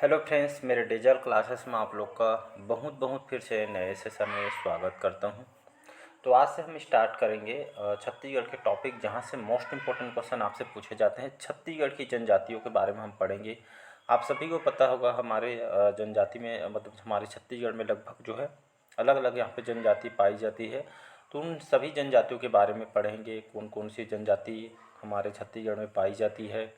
Hello friends, मेरे digital classes में आप लोग का बहुत बहुत फिर से नए सेशन में स्वागत करता हूं। तो आज से हम स्टार्ट करेंगे छत्तीसगढ़ के टॉपिक, जहां से मोस्ट इम्पोर्टेंट क्वेश्चन आपसे पूछे जाते हैं। छत्तीसगढ़ की जनजातियों के बारे में हम पढ़ेंगे। आप सभी को पता होगा हमारे जनजाति में, मतलब हमारे छत्तीसगढ़ में लगभग जो है अलग अलग यहाँ पे जनजाति पाई जाती है। तो उन सभी जनजातियों के बारे में पढ़ेंगे, कौन कौन सी जनजाति हमारे छत्तीसगढ़ में पाई जाती है,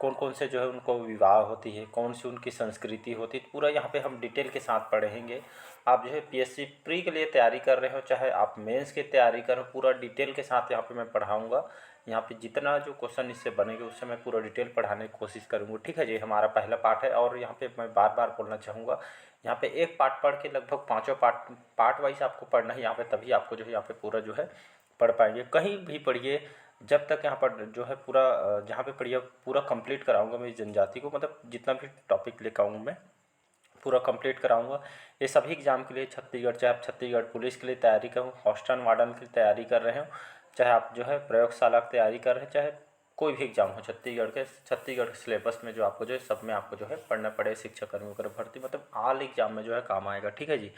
कौन कौन से जो है उनको विवाह होती है, कौन सी उनकी संस्कृति होती है, पूरा यहाँ पे हम डिटेल के साथ पढ़ेंगे। आप जो है पीएससी प्री के लिए तैयारी कर रहे हो, चाहे आप मेंस की तैयारी कर रहे हो, पूरा डिटेल के साथ यहाँ पे मैं पढ़ाऊँगा। यहाँ पे जितना जो क्वेश्चन इससे बनेंगे उससे मैं पूरा डिटेल पढ़ाने की कोशिश करूँगा। ठीक है जी, हमारा पहला पार्ट है। और यहाँ पे मैं बार बार बोलना चाहूँगा, यहाँ पे एक पार्ट पढ़ के लगभग पाँचों पार्ट वाइज आपको पढ़ना है यहाँ पे, तभी आपको जो है यहाँ पे पूरा जो है पढ़ पाएंगे। कहीं भी पढ़िए, जब तक यहाँ पर जो है पूरा जहाँ पे पढ़िए पूरा कंप्लीट कराऊंगा मैं इस जनजाति को, मतलब जितना भी टॉपिक लेकर आऊँगा मैं पूरा कंप्लीट कराऊंगा। ये सभी एग्जाम के लिए छत्तीसगढ़, चाहे आप छत्तीसगढ़ पुलिस के लिए तैयारी करो, हॉस्टल वार्डन की तैयारी कर रहे हो, चाहे आप जो है प्रयोगशाला की तैयारी कर रहे हैं, चाहे कोई भी एग्जाम हो छत्तीसगढ़ के सिलेबस में जो आपको जो है सब में आपको जो है पढ़ना पड़े। शिक्षक कर्मियों का भर्ती, मतलब ऑल एग्जाम में जो है काम आएगा। ठीक है जी,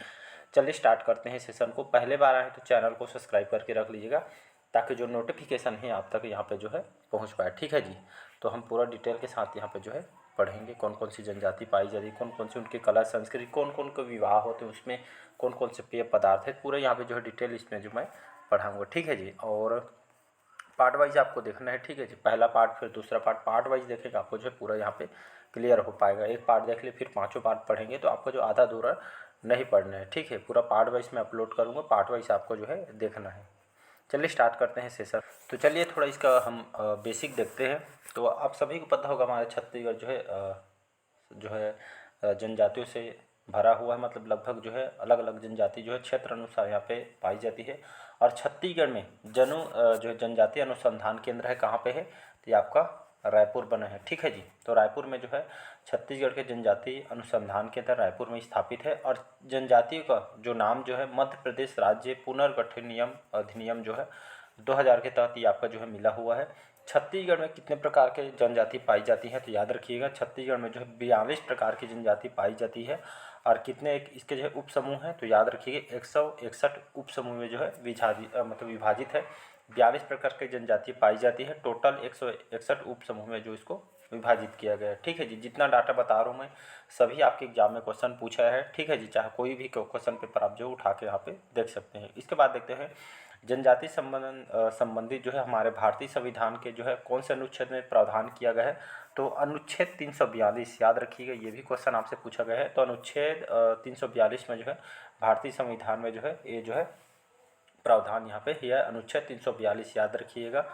चलिए स्टार्ट करते हैं सेशन को। पहले बार आए तो चैनल को सब्सक्राइब करके रख लीजिएगा, ताकि जो नोटिफिकेशन है आप तक यहाँ पे जो है पहुँच पाए। ठीक है जी, तो हम पूरा डिटेल के साथ यहाँ पे जो है पढ़ेंगे, कौन कौन सी जनजाति पाई जाती है, कौन कौन सी उनकी कला संस्कृति, कौन कौन के विवाह होते हैं, उसमें कौन कौन से पेय पदार्थ है, पूरा यहाँ पे जो है डिटेल इसमें जो मैं पढ़ाऊँगा। ठीक है जी, और पार्ट वाइज आपको देखना है। ठीक है जी, पहला पार्ट फिर दूसरा पार्ट वाइज देखेंगे, आपको जो है पूरा यहाँ पे क्लियर हो पाएगा। एक पार्ट देख ले फिर पाँचों पार्ट पढ़ेंगे तो आपको जो आधा अधूरा नहीं पढ़ना है। ठीक है, पूरा पार्ट वाइज मैं अपलोड करूँगा, पार्ट वाइज आपको जो है देखना है। चलिए स्टार्ट करते हैं सेशन। तो चलिए थोड़ा इसका हम बेसिक देखते हैं। तो आप सभी को पता होगा हमारे छत्तीसगढ़ जो है जनजातियों से भरा हुआ है, मतलब लगभग जो है अलग अलग जनजाति जो है क्षेत्र अनुसार यहाँ पे पाई जाती है। और छत्तीसगढ़ में जो है जनजाति अनुसंधान केंद्र है, कहाँ पे है, तो ये आपका रायपुर बना है। ठीक है जी, तो रायपुर में जो है छत्तीसगढ़ के जनजाति अनुसंधान केंद्र रायपुर में स्थापित है। और जनजातियों का जो नाम जो है मध्य प्रदेश राज्य पुनर्गठन नियम अधिनियम जो है 2000 के तहत ये आपका जो है मिला हुआ है। छत्तीसगढ़ में कितने प्रकार के जनजाति पाई जाती हैं, तो याद रखिएगा छत्तीसगढ़ में जो है 42 प्रकार की जनजाति पाई जाती है। और कितने इसके जो है उप समूह हैं, तो याद रखिएगा 161 उप समूह में जो है मतलब विभाजित है। 42 प्रकार की जनजाति पाई जाती है, टोटल 161 उप समूह में जो इसको विभाजित किया गया है। ठीक है जी, जितना डाटा बता रहा हूँ मैं सभी आपके एग्जाम में क्वेश्चन पूछा है। ठीक है जी, चाहे कोई भी क्वेश्चन पेपर आप जो उठा के यहाँ पे देख सकते हैं। इसके बाद देखते हैं जनजाति संबंधित जो है हमारे भारतीय संविधान के जो है कौन से अनुच्छेद में प्रावधान किया गया है, तो अनुच्छेद 342 याद रखिएगा, ये भी क्वेश्चन आपसे पूछा गया है। तो अनुच्छेद 342 में जो है भारतीय संविधान में जो है ये जो है प्रावधान यहाँ पे यह अनुच्छेद 342 याद रखिएगा।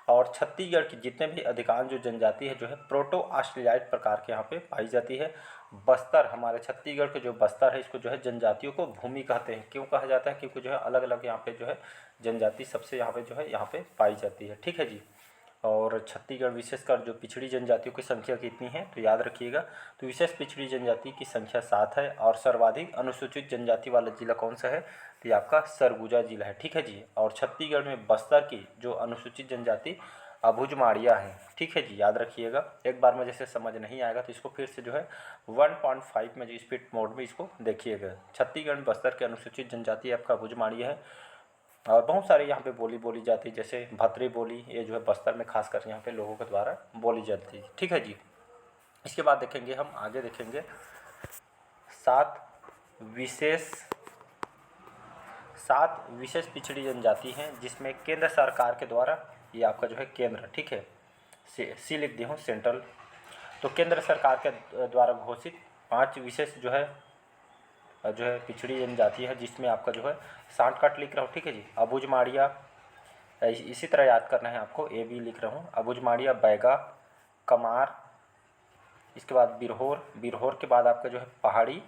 और छत्तीसगढ़ की जितने भी अधिकांश जो जनजाति है जो है प्रोटो ऑस्ट्रेलियाइट प्रकार के यहाँ पे पाई जाती है। बस्तर, हमारे छत्तीसगढ़ के जो बस्तर है इसको जो है जनजातियों को भूमि कहते हैं। क्यों कहा जाता है, क्योंकि जो है अलग अलग यहाँ पे जो है जनजाति सबसे यहाँ पे जो है यहाँ पे पाई जाती है। ठीक है जी, और छत्तीसगढ़ विशेषकर जो पिछड़ी जनजातियों की संख्या कितनी है, तो याद रखिएगा, तो विशेष पिछड़ी जनजाति की संख्या 7 है। और सर्वाधिक अनुसूचित जनजाति वाला जिला कौन सा है, तो ये आपका सरगुजा जिला है। ठीक है जी, और छत्तीसगढ़ में बस्तर की जो अनुसूचित जनजाति अबुझमाड़िया है। ठीक है जी, याद रखिएगा, एक बार में जैसे समझ नहीं आएगा तो इसको फिर से जो है 1.5 में जो स्पीड मोड में इसको देखिएगा। छत्तीसगढ़ में बस्तर के अनुसूचित जनजाति आपका अबुझमाड़िया है। और बहुत सारे यहाँ पे बोली जाती है, जैसे भतरी बोली, ये जो है बस्तर में खासकर यहाँ पे लोगों के द्वारा बोली जाती है। ठीक है जी, इसके बाद देखेंगे हम आगे देखेंगे सात विशेष पिछड़ी जनजाति हैं, जिसमें केंद्र सरकार के द्वारा ये आपका जो है केंद्र, ठीक है, सी लिख दी हूँ सेंट्रल, तो केंद्र सरकार के द्वारा घोषित 5 विशेष जो है पिछड़ी जनजाति है, जिसमें आपका जो है शॉर्टकट लिख रहा हूँ। ठीक है जी, अबुझमाड़िया, इसी तरह याद करना है आपको, ए बी लिख रहा हूँ, अबुझमाड़िया, बैगा, कमार, इसके बाद बिरहोर के बाद आपका जो है पहाड़ी,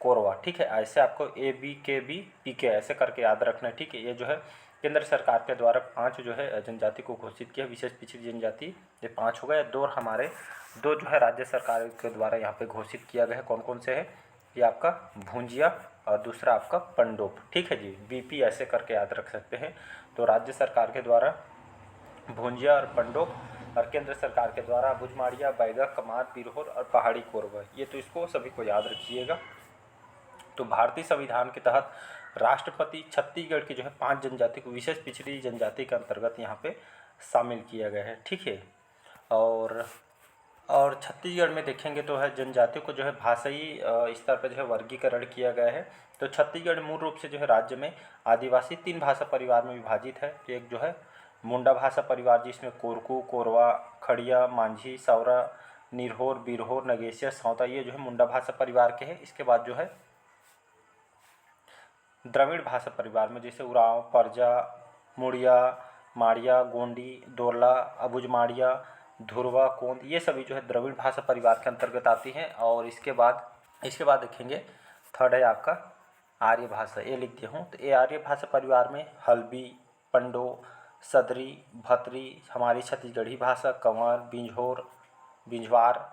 कोरवा। ठीक है, ऐसे आपको ए बी के बी पी के ऐसे करके याद रखना है। ठीक है, ये जो है केंद्र सरकार के द्वारा 5 जो है जनजाति को घोषित किया, विशेष पिछड़ी जनजाति, ये 5 हो गए। दो जो है राज्य सरकार के द्वारा यहाँ पे घोषित किया गया है। कौन कौन से है, ये आपका भुंजिया और दूसरा आपका पंडोप। ठीक है जी, बीपी ऐसे करके याद रख सकते हैं। तो राज्य सरकार के द्वारा भुंजिया और पंडोप, और केंद्र सरकार के द्वारा अबुझमाड़िया, बैगा, कमार, बिरहोर और पहाड़ी कोरवा, ये तो इसको सभी को याद रखिएगा। तो भारतीय संविधान के तहत राष्ट्रपति छत्तीसगढ़ की जो है 5 जनजाति को विशेष पिछड़ी जनजाति के अंतर्गत यहाँ पे शामिल किया गया है, ठीक है। और छत्तीसगढ़ में देखेंगे तो है जनजातियों को जो है भाषाई स्तर पर जो है वर्गीकरण किया गया है। तो छत्तीसगढ़ मूल रूप से जो है राज्य में आदिवासी 3 भाषा परिवार में विभाजित है। तो एक जो है मुंडा भाषा परिवार, जिसमें कोरकू, कोरवा, खड़िया, मांझी, सौरा, निरहोर, बिरहोर, नगेशिया, साँवता, ये जो है मुंडा भाषा परिवार के हैं। इसके बाद जो है द्रविड़ भाषा परिवार में जैसे उरांव, परजा, मुड़िया, माड़िया, गोंडी, दोरला, अबुझमाड़िया, धुरवा, कोंद, ये सभी जो है द्रविड़ भाषा परिवार के अंतर्गत आती हैं। और इसके बाद देखेंगे थर्ड है आपका आर्य भाषा, ये लिख दिया हूँ। तो ये आर्य भाषा परिवार में हल्बी, पंडो, सदरी, भतरी, हमारी छत्तीसगढ़ी भाषा, कंवर, बिंझवार,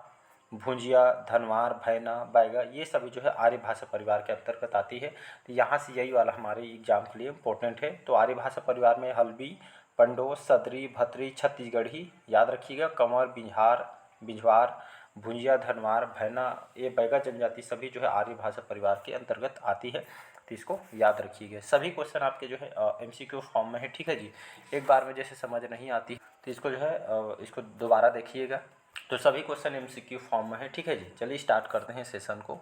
भुंजिया, धनवार, भैना, बैगा, ये सभी जो है आर्य भाषा परिवार के अंतर्गत आती है। तो यहाँ से यही वाला हमारे एग्जाम के लिए इम्पोर्टेंट है। तो आर्य भाषा परिवार में हल्बी, पंडो, सदरी, भतरी, छत्तीसगढ़ी याद रखिएगा, कंवर, बिंझवार, भुंजिया, धनवार, भैना, ये बैगा जनजाति सभी जो है आर्य भाषा परिवार के अंतर्गत आती है। तो इसको याद रखिएगा। सभी क्वेश्चन आपके जो है MCQ फॉर्म में है, ठीक है जी। एक बार में जैसे समझ नहीं आती तो इसको जो है इसको दोबारा देखिएगा। तो सभी क्वेश्चन MCQ फॉर्म में है, ठीक है जी। चलिए स्टार्ट करते हैं सेशन को।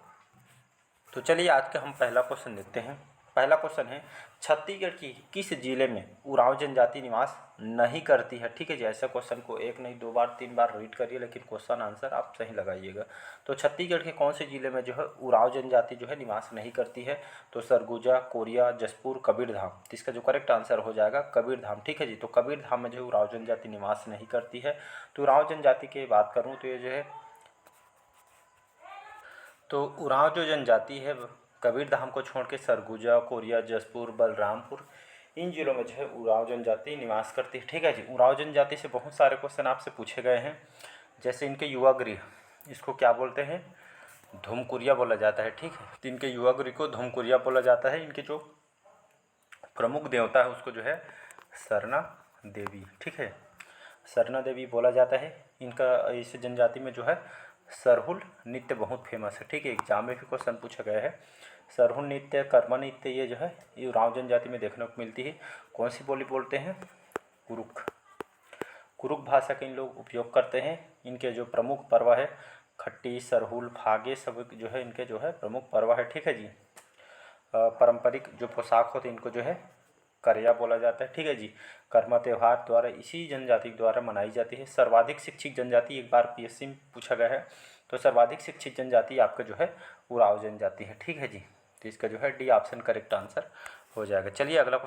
तो चलिए आज का हम पहला क्वेश्चन देखते हैं। पहला क्वेश्चन है छत्तीसगढ़ की किस जिले में उरांव जनजाति निवास नहीं करती है, ठीक है जी। ऐसा क्वेश्चन को 1 नहीं 2 बार 3 बार रीड करिए, लेकिन क्वेश्चन आंसर आप सही लगाइएगा। तो छत्तीसगढ़ के कौन से जिले में जो है उरांव जनजाति जो है निवास नहीं करती है? तो सरगुजा, कोरिया, जशपुर, कबीरधाम। तो इसका जो करेक्ट आंसर हो जाएगा कबीरधाम, ठीक है जी। तो कबीरधाम में जो है उरांव जनजाति निवास नहीं करती है। तो उरांव जनजाति की बात करूँ तो ये जो है तो उरांव जो जनजाति है कबीरधाम को छोड़ के सरगुजा, कोरिया, जशपुर, बलरामपुर, इन जिलों में जो है उरांव जनजाति निवास करती है, ठीक है जी। उरांव जनजाति से बहुत सारे क्वेश्चन आपसे पूछे गए हैं। जैसे इनके युवा गृह, इसको क्या बोलते हैं? धुमकुरिया बोला जाता है, ठीक है। तो इनके युवा गृह को धुमकुरिया बोला जाता है। इनके जो प्रमुख देवता है उसको जो है सरना देवी, ठीक है, सरना देवी बोला जाता है। इनका इस जनजाति में जो है सरहुल नृत्य बहुत फेमस है, ठीक है। एग्जाम में भी क्वेश्चन पूछा गया है। सरहुल नृत्य, कर्मा नृत्य, ये जो है ये उरांव जनजाति में देखने को मिलती है। कौन सी बोली बोलते हैं? कुरुक भाषा के इन लोग उपयोग करते हैं। इनके जो प्रमुख पर्व है खट्टी, सरहुल, फागे, सब जो है इनके जो है प्रमुख पर्व है, ठीक है जी। पारंपरिक जो पोशाक होते हैं इनको जो है करिया बोला जाता है, ठीक है जी। कर्मा त्यौहार द्वारा इसी जनजाति द्वारा मनाई जाती है। सर्वाधिक शिक्षित जनजाति एक बार PSC में पूछा गया है। तो सर्वाधिक शिक्षित जनजाति आपका जो है उरांव जनजाति है, ठीक है जी। तो इसका जो है डी ऑप्शन करेक्ट आंसर हो जाएगा। चलिए अगला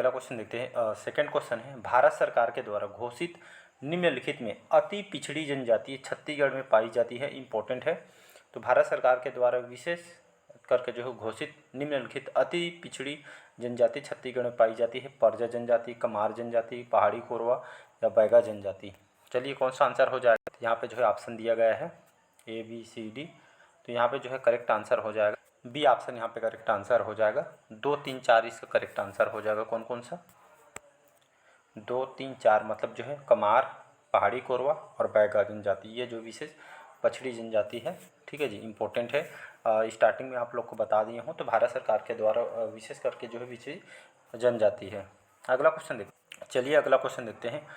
क्वेश्चन देखते हैं। सेकंड क्वेश्चन है भारत सरकार के द्वारा घोषित निम्नलिखित में अति पिछड़ी जनजाति छत्तीसगढ़ में पाई जाती है, इम्पोर्टेंट है। तो भारत सरकार के द्वारा विशेष करके जो है घोषित निम्नलिखित अति पिछड़ी जनजाति छत्तीसगढ़ में पाई जाती है। परजा जनजाति, कमार जनजाति, पहाड़ी कोरवा या बैगा जनजाति। चलिए कौन सा आंसर हो जाएगा? यहाँ पे जो है ऑप्शन दिया गया है ABCD। तो यहाँ पे जो है करेक्ट आंसर हो जाएगा बी ऑप्शन, यहाँ पे करेक्ट आंसर हो जाएगा। 2, 3, 4 इसका करेक्ट आंसर हो जाएगा। कौन कौन सा? 2, 3, 4 मतलब जो है कमार, पहाड़ी कोरवा और बैगा जनजाति, ये जो विशेष पछड़ी जनजाति है, ठीक है जी, इम्पोर्टेंट है। स्टार्टिंग में आप लोग को बता दिए हूँ। तो भारत सरकार के द्वारा विशेष करके जो है विशेष जनजाति है। अगला क्वेश्चन देखते हैं।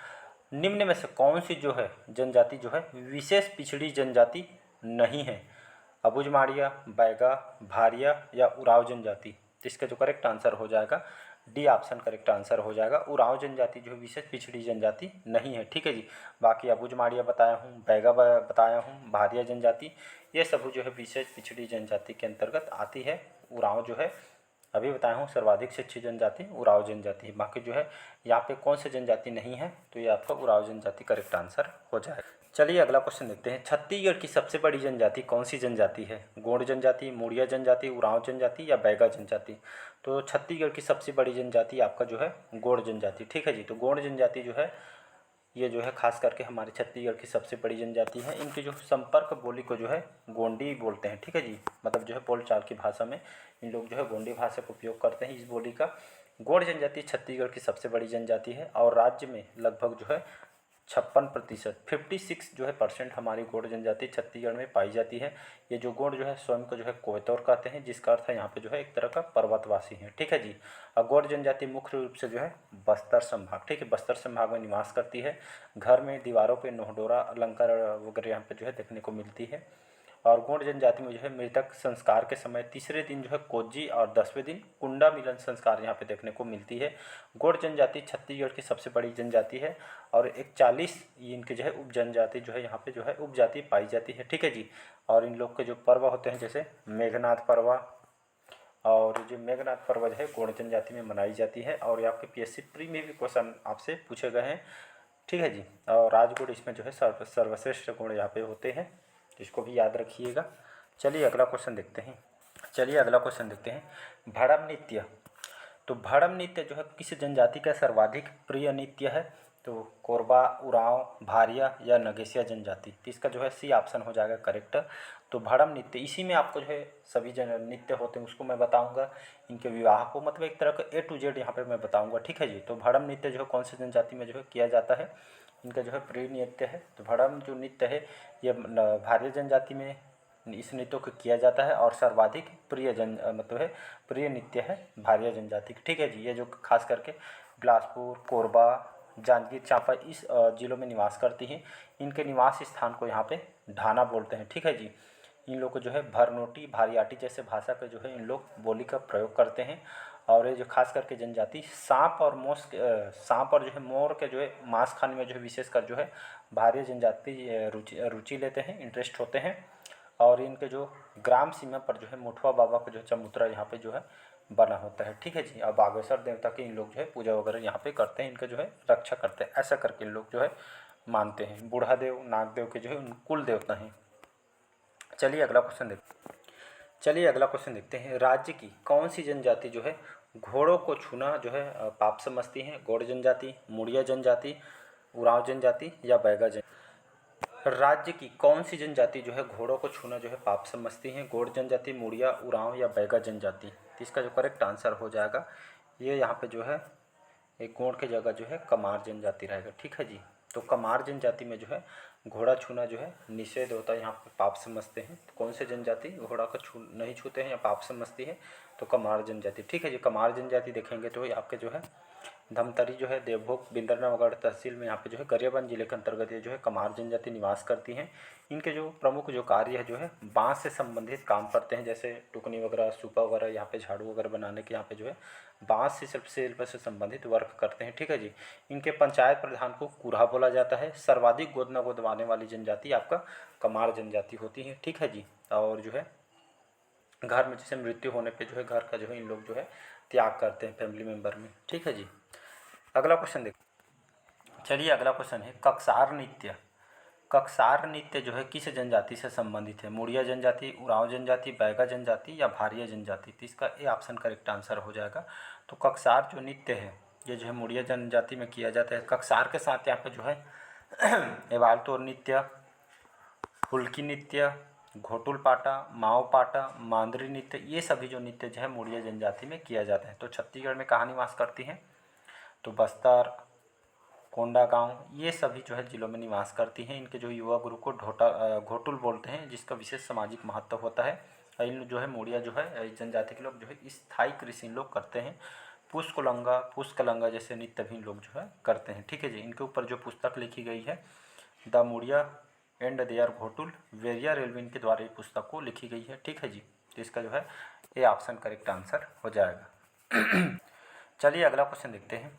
निम्न में से कौन सी जो है जनजाति जो है विशेष पिछड़ी जनजाति नहीं है? अबुझमाड़िया, बैगा, भारिया या उरांव जनजाति। तो इसका जो करेक्ट आंसर हो जाएगा डी ऑप्शन करेक्ट आंसर हो जाएगा। उरांव जनजाति जो है विशेष पिछड़ी जनजाति नहीं है, ठीक है जी। बाकी अबुझमाड़िया बताया हूँ, बैगा बताया हूँ, भारिया जनजाति, ये सब जो है विशेष पिछड़ी जनजाति के अंतर्गत आती है। उरांव जो है अभी बताया हूँ सर्वाधिक शिक्षित जनजाति उरांव जनजाति। बाकी जो है यहाँ पे कौन सी जनजाति नहीं है? तो ये आपका उरांव जनजाति करेक्ट आंसर हो जाएगा। चलिए अगला क्वेश्चन देखते हैं। छत्तीसगढ़ की सबसे बड़ी जनजाति कौन सी जनजाति है? गोंड जनजाति, मुड़िया जनजाति, उरांव जनजाति या बैगा जनजाति। तो छत्तीसगढ़ की सबसे बड़ी जनजाति आपका जो है गोंड जनजाति, ठीक है जी। तो गोंड जनजाति जो है ये जो है खास करके हमारे छत्तीसगढ़ की सबसे बड़ी जनजाति है। इनकी जो संपर्क बोली को जो है गोंडी बोलते हैं, ठीक है जी। मतलब जो है बोलचाल की भाषा में इन लोग जो है गोंडी भाषा का उपयोग करते हैं इस बोली का। गोंड जनजाति छत्तीसगढ़ की सबसे बड़ी जनजाति है और राज्य में लगभग जो है 56%, 56 जो है परसेंट हमारी गौड़ जनजाति छत्तीसगढ़ में पाई जाती है। ये जो गौड़ जो है स्वयं को जो है कोयतौर कहते हैं, जिसका अर्थ है यहाँ पे जो है एक तरह का पर्वतवासी है। ठीक है जी। और गौड़ जनजाति मुख्य रूप से जो है बस्तर संभाग, ठीक है, बस्तर संभाग में निवास करती है। घर में दीवारों पे नोहडोरा अलंकार वगैरह यहाँ पे जो है देखने को मिलती है। और गौड़ जनजाति में जो है मृतक संस्कार के समय तीसरे दिन जो है कोज्जी और 10वें दिन कुंडा मिलन संस्कार यहाँ पे देखने को मिलती है। गौड़ जनजाति छत्तीसगढ़ की सबसे बड़ी जनजाति है और 41 इनके जो है उप जनजाति जो है यहाँ पे जो है उपजाति पाई जाती है। ठीक है जी। और इन लोग के जो पर्व होते हैं जैसे मेघनाथ पर्व, और जो मेघनाथ पर्व जो है गौड़ जनजाति में मनाई जाती है। और ये आपके PSC प्री में भी क्वेश्चन आपसे पूछे गए हैं। ठीक है जी। और राजगुड़ इसमें जो है सर्वश्रेष्ठ गुण यहाँ पे होते हैं, इसको भी याद रखिएगा। चलिए अगला क्वेश्चन देखते हैं। भड़म नृत्य। तो भड़म नृत्य जो है किस जनजाति का सर्वाधिक प्रिय नृत्य है? तो कोरबा, उरांव, भारिया या नगेसिया जनजाति। तो इसका जो है सी ऑप्शन हो जाएगा करेक्ट। तो भड़म नृत्य, इसी में आपको जो है सभी जन नृत्य होते हैं उसको मैं बताऊंगा, इनके विवाह को, मतलब एक तरह का A to Z यहाँ पे मैं बताऊंगा। ठीक है जी। तो भड़म नृत्य जो है कौन सी जनजाति में जो है किया जाता है, इनका जो है प्रिय नृत्य है। तो भड़म जो नृत्य है ये भारिया जनजाति में इस नृत्य को किया जाता है और सर्वाधिक प्रिय मतलब है प्रिय नृत्य है भारिया जनजाति। ठीक है जी। ये जो खास करके बिलासपुर, कोरबा, जांजगीर चांपा इस जिलों में निवास करती हैं। इनके निवास स्थान को यहाँ पे ढाना बोलते हैं। ठीक है जी। इन लोग को जो है भरनोटी, भारियाटी जैसे भाषा का जो है इन लोग बोली का प्रयोग करते हैं। और ये जो खास करके जनजाति सांप और जो है मोर के जो है मांस खाने में जो है विशेषकर जो है भारिया जनजाति रुचि लेते हैं, इंटरेस्ट होते हैं। और इनके जो ग्राम सीमा पर जो है मुठवा बाबा का जो चबूतरा यहाँ पे जो है बना होता है। ठीक है जी। और बागेश्वर देवता की इन लोग जो है पूजा वगैरह यहाँ पे करते हैं, इनका जो है रक्षा करते हैं, ऐसा करके इन लोग जो है मानते हैं। बूढ़ादेव नागदेव के जो है कुल देवता हैं। चलिए अगला क्वेश्चन देखते हैं। राज्य की कौन सी जनजाति जो है घोड़ों को छूना जो है पाप समझती है? गौड़ जनजाति, मुड़िया जनजाति, उरांव जनजाति या बैगा जनजाति। राज्य की कौन सी जनजाति जो है घोड़ों को छूना जो है पाप समझती है? गौड़ जनजाति, मुड़िया, उरांव या बैगा जनजाति। तो इसका जो करेक्ट आंसर हो जाएगा ये यहाँ पे जो है एक गौड़ की जगह जो है कमार जनजाति रहेगा। ठीक है जी। तो कमार जनजाति में जो है घोड़ा छूना जो है निषेध होता है, यहाँ पे पाप समझते हैं। तो कौन से जनजाति घोड़ा को नहीं छूते हैं या पाप समझती है? तो कमार जनजाति। ठीक है जी। कमार जनजाति देखेंगे तो आपके जो है धमतरी जो है देवभोग बिंदरनवागढ़ तहसील में यहाँ पे जो है गरियाबंद जिले के अंतर्गत ये जो है कमार जनजाति निवास करती हैं। इनके जो प्रमुख जो कार्य है जो है बांस से संबंधित काम करते हैं, जैसे टुकनी वगैरह, सूपा वगैरह, यहाँ पे झाड़ू वगैरह बनाने के यहाँ पे जो है बांस से शिल्प से संबंधित वर्क करते हैं। ठीक है जी। इनके पंचायत प्रधान को कुरहा बोला जाता है। सर्वाधिक गोदना गोदवाने वाली जनजाति आपका कमार जनजाति होती है। ठीक है जी। और जो है घर में जैसे मृत्यु होने पे जो है घर का जो है इन लोग जो है त्याग करते हैं फैमिली मेम्बर में। ठीक है जी। अगला क्वेश्चन चलिए अगला क्वेश्चन है कक्सार नृत्य। कक्सार नृत्य जो है किस जनजाति से संबंधित है? मुड़िया जनजाति, उरांव जनजाति, बैगा जनजाति या भारिया जनजाति। तो इसका ए ऑप्शन करेक्ट आंसर हो जाएगा। तो कक्सार जो नृत्य है ये जो है मुड़िया जनजाति में किया जाता है। कक्सार के साथ यहाँ पे जो है एवालतोर नृत्य, फुल्की नृत्य, घोटुल पाटा, माओ पाटा, मांदरी नृत्य, ये सभी जो नृत्य जो है मुड़िया जनजाति में किया जाता है। तो छत्तीसगढ़ में कहाँ निवास करती हैं? तो बस्तर, कोंडागांव, ये सभी जो है जिलों में निवास करती हैं। इनके जो युवा गुरु को घोटुल बोलते हैं, जिसका विशेष सामाजिक महत्व होता है। इन जो है मुड़िया जो है जनजाति के लोग जो है स्थायी कृषि लोग करते हैं। पुष्कलंगा जैसे नृत्य भी लोग जो है करते हैं। ठीक है जी। इनके ऊपर जो पुस्तक लिखी गई है the Muria and their Ghotul, Verrier Elwin के द्वारा ये पुस्तक को लिखी गई है। ठीक है जी। तो इसका जो है ये ऑप्शन करेक्ट आंसर हो जाएगा। चलिए अगला क्वेश्चन देखते हैं।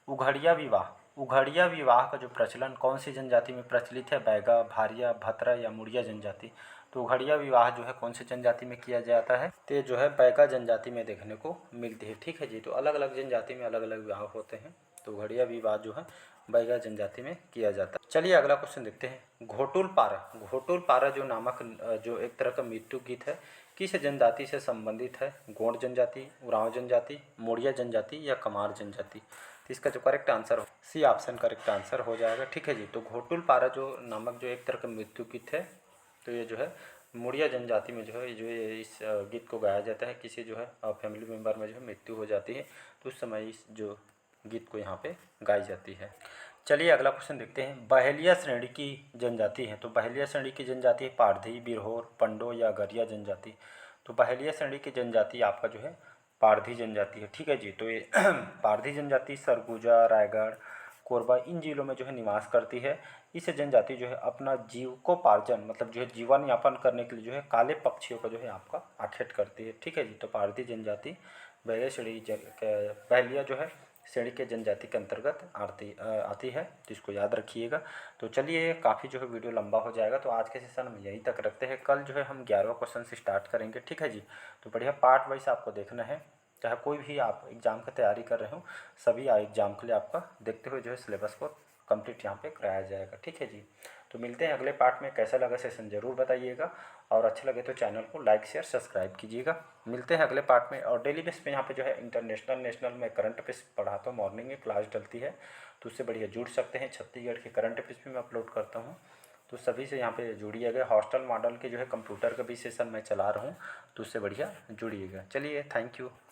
उघड़िया विवाह। उघड़िया विवाह का जो प्रचलन कौन सी जनजाति में प्रचलित है? बैगा, भारिया, भतरा या मुड़िया जनजाति। तो उघड़िया विवाह जो है कौन सी जनजाति में किया जाता है? तो ये जो है बैगा जनजाति में देखने को मिलती है। ठीक है जी। तो अलग अलग जनजाति में अलग अलग विवाह होते हैं। तो उघड़िया विवाह जो है बैगा जनजाति में किया जाता है। चलिए अगला क्वेश्चन देखते हैं। घोटुल पारा। घोटुल पारा जो नामक जो एक तरह का मृत्यु गीत है किस जनजाति से संबंधित है? गौड़ जनजाति, उरांव जनजाति, मुड़िया जनजाति या कमार जनजाति। तो इसका जो correct answer C option correct answer हो जाएगा। ठीक है जी। तो घोटुल पारा जो नामक जो एक तरह का मृत्यु गीत है तो ये जो है मुड़िया जनजाति में जो है इस गीत को गाया जाता है। किसी जो है फैमिली मेम्बर में जो है मृत्यु हो जाती है तो उस समय इस जो गीत को यहाँ पे गाई जाती है। चलिए अगला क्वेश्चन देखते हैं। बहेलिया श्रेणी की जनजाति है, तो बहेलिया श्रेणी की जनजाति है पारधी, बिरहोर, पंडो या गरिया जनजाति। तो बहेलिया श्रेणी की जनजाति आपका जो है पारधी जनजाति है। ठीक है जी। तो ये पारधी जनजाति सरगुजा, रायगढ़, कोरबा इन जिलों में जो है निवास करती है। इस जनजाति जो है अपना जीविकोपार्जन मतलब जो है जीवन यापन करने के लिए जो है काले पक्षियों का जो है आपका आखेट करती है। ठीक है जी। तो पारधी जनजाति बहेलिया श्रेणी बहेलिया जो है श्रेणी के जनजाति के अंतर्गत आती है, तो इसको याद रखिएगा। तो चलिए काफ़ी जो है वीडियो लंबा हो जाएगा, तो आज के सेशन हम यहीं तक रखते हैं। कल जो है हम 11वां क्वेश्चन से स्टार्ट करेंगे। ठीक है जी। तो बढ़िया पार्ट वाइज आपको देखना है, चाहे कोई भी आप एग्ज़ाम की तैयारी कर रहे हो, सभी एग्ज़ाम के लिए आपका देखते हुए जो है सिलेबस को कंप्लीट यहाँ पे कराया जाएगा। ठीक है जी। तो मिलते हैं अगले पार्ट में। कैसा लगा सेशन ज़रूर बताइएगा, और अच्छा लगे तो चैनल को लाइक शेयर सब्सक्राइब कीजिएगा। मिलते हैं अगले पार्ट में। और डेली बेस पे यहाँ पे जो है इंटरनेशनल नेशनल में करंट अफेयर्स पढ़ाता हूँ, मॉर्निंग में क्लास डलती है, तो उससे बढ़िया जुड़ सकते हैं। छत्तीसगढ़ के करंट अफेयर्स भी मैं अपलोड करता हूँ, तो सभी से यहाँ पे जुड़िएगा। हॉस्टल मॉडल के जो है कंप्यूटर का भी सेशन मैं चला रहा हूँ, तो उससे बढ़िया जुड़िएगा। चलिए थैंक यू।